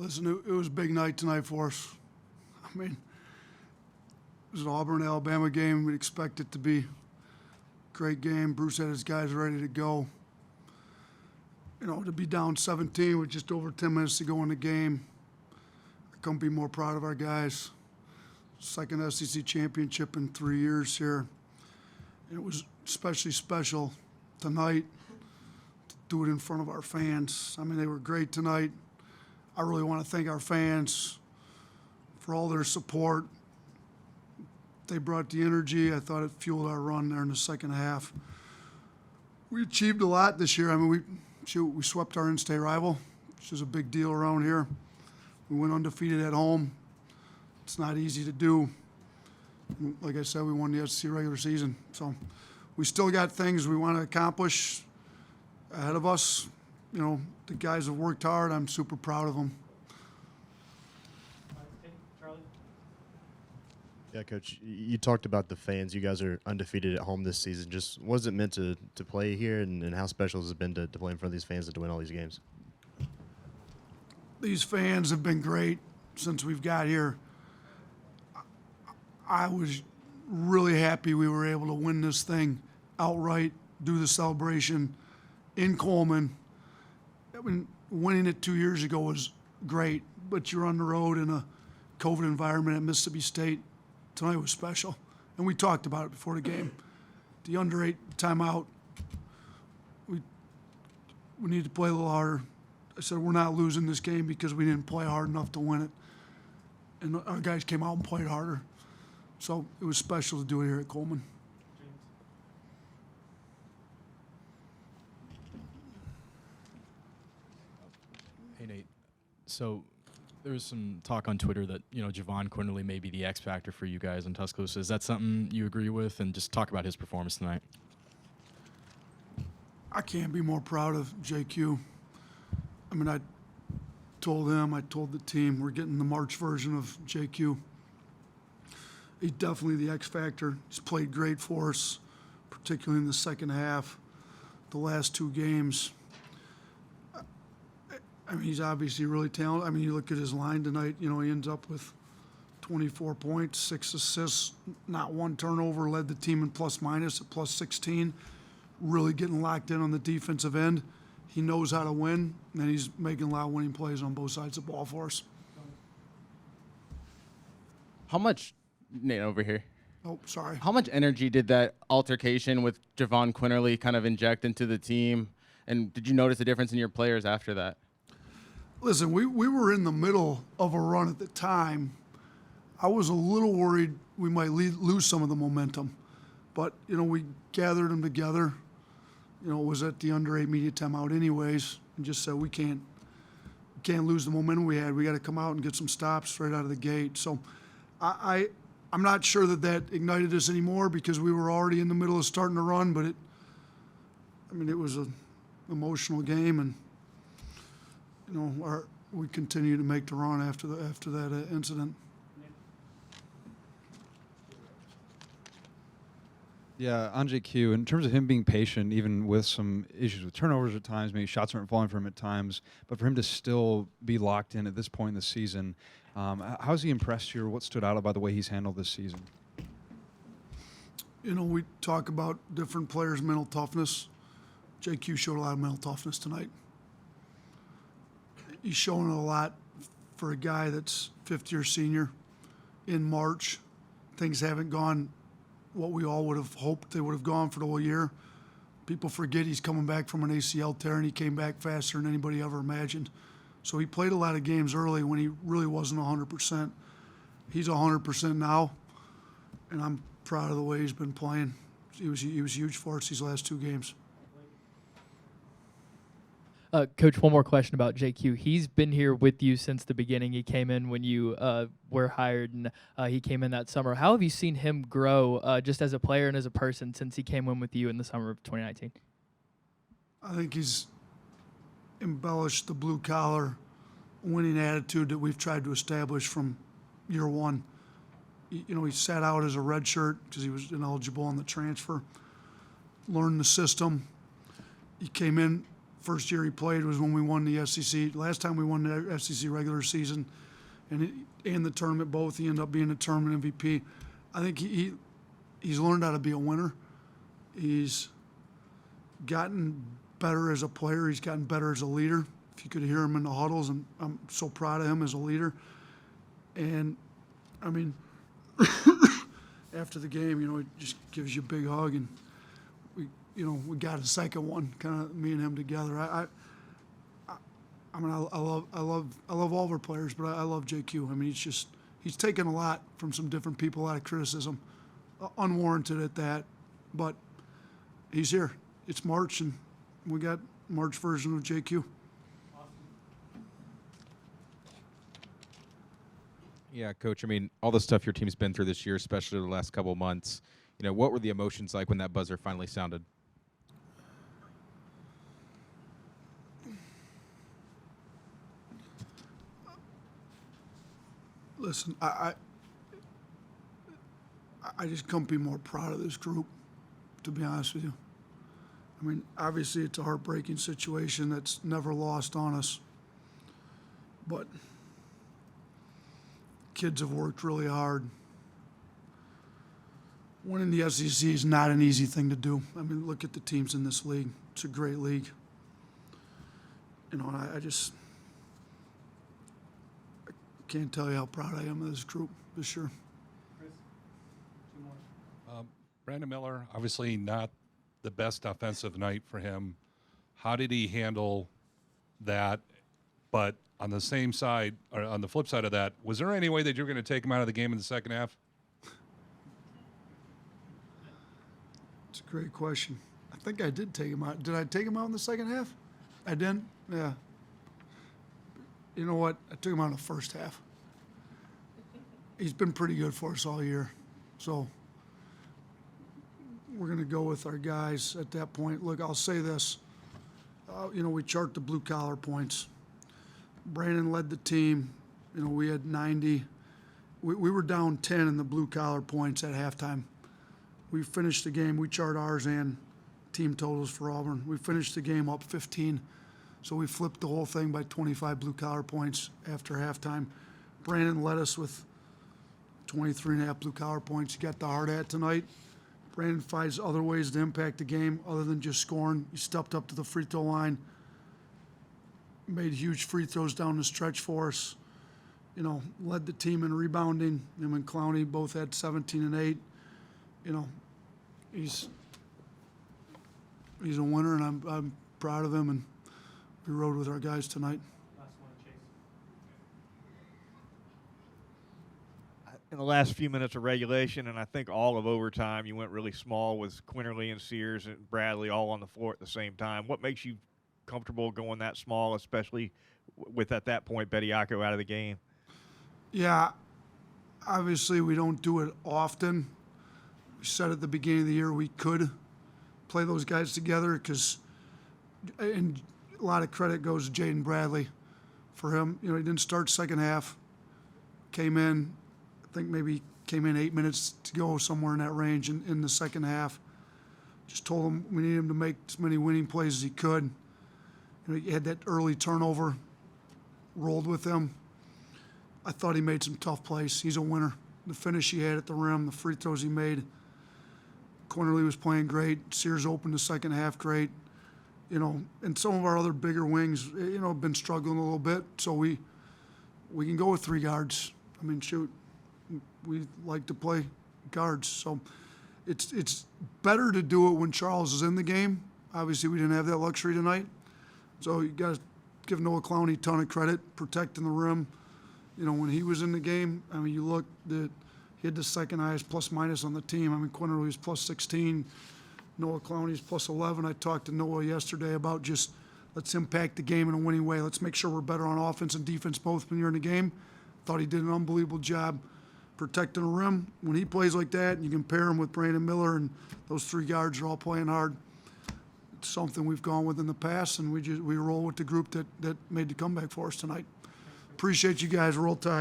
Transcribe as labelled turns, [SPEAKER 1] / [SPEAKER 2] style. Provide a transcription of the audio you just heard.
[SPEAKER 1] Listen, it was a big night tonight for us. I mean, it was an Auburn-Alabama game. We'd expect it to be a great game. Bruce had his guys ready to go. You know, to be down 17 with just over 10 minutes to go in the game, I couldn't be more proud of our guys. Second SEC championship in 3 years here. And it was especially special tonight to do it in front of our fans. I mean, they were great tonight. I really want to thank our fans for all their support. They brought the energy. I thought it fueled our run there in the second half. We achieved a lot this year. I mean, we swept our in-state rival, which is a big deal around here. We went undefeated at home. It's not easy to do. Like I said, we won the SEC regular season. So we still got things we want to accomplish ahead of us. You know, the guys have worked hard. I'm super proud of them.
[SPEAKER 2] Charlie?
[SPEAKER 3] Yeah, Coach, you talked about the fans. You guys are undefeated at home this season. Just what is it meant to play here, and how special has it been to play in front of these fans and to win all these games?
[SPEAKER 1] These fans have been great since we've got here. I was really happy we were able to win this thing outright, do the celebration in Coleman. I mean, winning it 2 years ago was great, but you're on the road in a COVID environment at Mississippi State. Tonight was special, and we talked about it before the game. The under 8 timeout, we need to play a little harder. I said we're not losing this game because we didn't play hard enough to win it, and our guys came out and played harder. So it was special to do it here at Coleman.
[SPEAKER 4] Hey, Nate. So there was some talk on Twitter that, Javon Quinerly may be the X factor for you guys in Tuscaloosa. Is that something you agree with? And just talk about his performance tonight.
[SPEAKER 1] I can't be more proud of JQ. I mean, I told him, I told the team, we're getting the March version of JQ. He's definitely the X factor. He's played great for us, particularly in the second half, the last 2 games. I mean, he's obviously really talented. I mean, you look at his line tonight, he ends up with 24 points, 6 assists, not 1 turnover, led the team in plus-minus at plus 16, really getting locked in on the defensive end. He knows how to win, and he's making a lot of winning plays on both sides of the ball for us.
[SPEAKER 5] How much, Nate, over here.
[SPEAKER 1] Oh, sorry.
[SPEAKER 5] How much energy did that altercation with Javon Quinerly kind of inject into the team? And did you notice a difference in your players after that?
[SPEAKER 1] Listen, we were in the middle of a run at the time. I was a little worried we might lose some of the momentum. But, we gathered them together. It was at the under 8 media timeout anyways, and just said we can't lose the momentum we had. We got to come out and get some stops right out of the gate. So I'm not sure that ignited us anymore because we were already in the middle of starting to run, but it was an emotional game, and we continue to make the run after that incident.
[SPEAKER 6] Yeah, on JQ, in terms of him being patient, even with some issues with turnovers at times, maybe shots aren't falling for him at times, but for him to still be locked in at this point in the season, how's he impressed you, or what stood out by the way he's handled this season?
[SPEAKER 1] We talk about different players' mental toughness. JQ showed a lot of mental toughness tonight. He's showing a lot for a guy that's fifth-year senior in March. Things haven't gone what we all would have hoped they would have gone for the whole year. People forget he's coming back from an ACL tear, and he came back faster than anybody ever imagined. So he played a lot of games early when he really wasn't 100%. He's 100% now, and I'm proud of the way he's been playing. He was huge for us these last 2 games.
[SPEAKER 2] Coach, one more question about JQ. He's been here with you since the beginning. He came in when you were hired, and he came in that summer. How have you seen him grow just as a player and as a person since he came in with you in the summer of 2019?
[SPEAKER 1] I think he's embellished the blue-collar winning attitude that we've tried to establish from year one. He sat out as a redshirt because he was ineligible on the transfer, learned the system. He came in First year he played was when we won the SEC. Last time we won the SEC regular season and the tournament both, he ended up being the tournament MVP. I think he's learned how to be a winner. He's gotten better as a player. He's gotten better as a leader. If you could hear him in the huddles, and I'm so proud of him as a leader. And, I mean, after the game, it just gives you a big hug, and we got a second one, kind of me and him together. I love all of our players, but I love JQ. I mean, he's taken a lot from some different people, a lot of criticism, unwarranted at that, but he's here. It's March, and we got March version of JQ.
[SPEAKER 7] Yeah, Coach. I mean, all the stuff your team's been through this year, especially the last couple of months. What were the emotions like when that buzzer finally sounded?
[SPEAKER 1] Listen, I just couldn't be more proud of this group, to be honest with you. I mean, obviously it's a heartbreaking situation that's never lost on us, but kids have worked really hard. Winning the SEC is not an easy thing to do. I mean, look at the teams in this league. It's a great league. And I can't tell you how proud I am of this group this year.
[SPEAKER 8] Brandon Miller, obviously not the best offensive night for him. How did he handle that? But on the same side, or on the flip side of that, was there any way that you were going to take him out of the game in the second half?
[SPEAKER 1] It's a great question. I think I did take him out. Did I take him out in the second half? I didn't? Yeah. You know what? I took him out in the first half. He's been pretty good for us all year. So we're going to go with our guys at that point. Look, I'll say this. We chart the blue-collar points. Brandon led the team. We had 90. We were down 10 in the blue-collar points at halftime. We finished the game. We chart ours and team totals for Auburn. We finished the game up 15. So we flipped the whole thing by 25 blue-collar points after halftime. Brandon led us with 23.5 blue-collar points. He got the hard hat tonight. Brandon finds other ways to impact the game other than just scoring. He stepped up to the free throw line, made huge free throws down the stretch for us. Led the team in rebounding. Him and Clowney both had 17 and 8. He's a winner, and I'm proud of him, and we rode with our guys tonight.
[SPEAKER 9] In the last few minutes of regulation, and I think all of overtime, you went really small with Quinerly and Sears and Bradley all on the floor at the same time. What makes you comfortable going that small, especially with, at that point, Bediako out of the game?
[SPEAKER 1] Yeah, obviously we don't do it often. We said at the beginning of the year we could play those guys together and a lot of credit goes to Jaden Bradley for him. He didn't start second half, came in, I think maybe came in 8 minutes to go, somewhere in that range in the second half. Just told him we need him to make as many winning plays as he could. He had that early turnover, rolled with him. I thought he made some tough plays. He's a winner. The finish he had at the rim, the free throws he made. Quinerly was playing great. Sears opened the second half great. And some of our other bigger wings, have been struggling a little bit. So we can go with 3 guards. I mean, shoot, we like to play guards. So it's better to do it when Charles is in the game. Obviously, we didn't have that luxury tonight. So you got to give Noah Clowney a ton of credit, protecting the rim. When he was in the game, I mean, you look that he had the second highest plus-minus on the team. I mean, Quinerly was plus 16. Noah Clowney's plus 11. I talked to Noah yesterday about just let's impact the game in a winning way. Let's make sure we're better on offense and defense both when you're in the game. Thought he did an unbelievable job protecting the rim. When he plays like that, and you compare him with Brandon Miller, and those 3 guards are all playing hard, it's something we've gone with in the past, and we roll with the group that made the comeback for us tonight. Appreciate you guys. Roll Tide.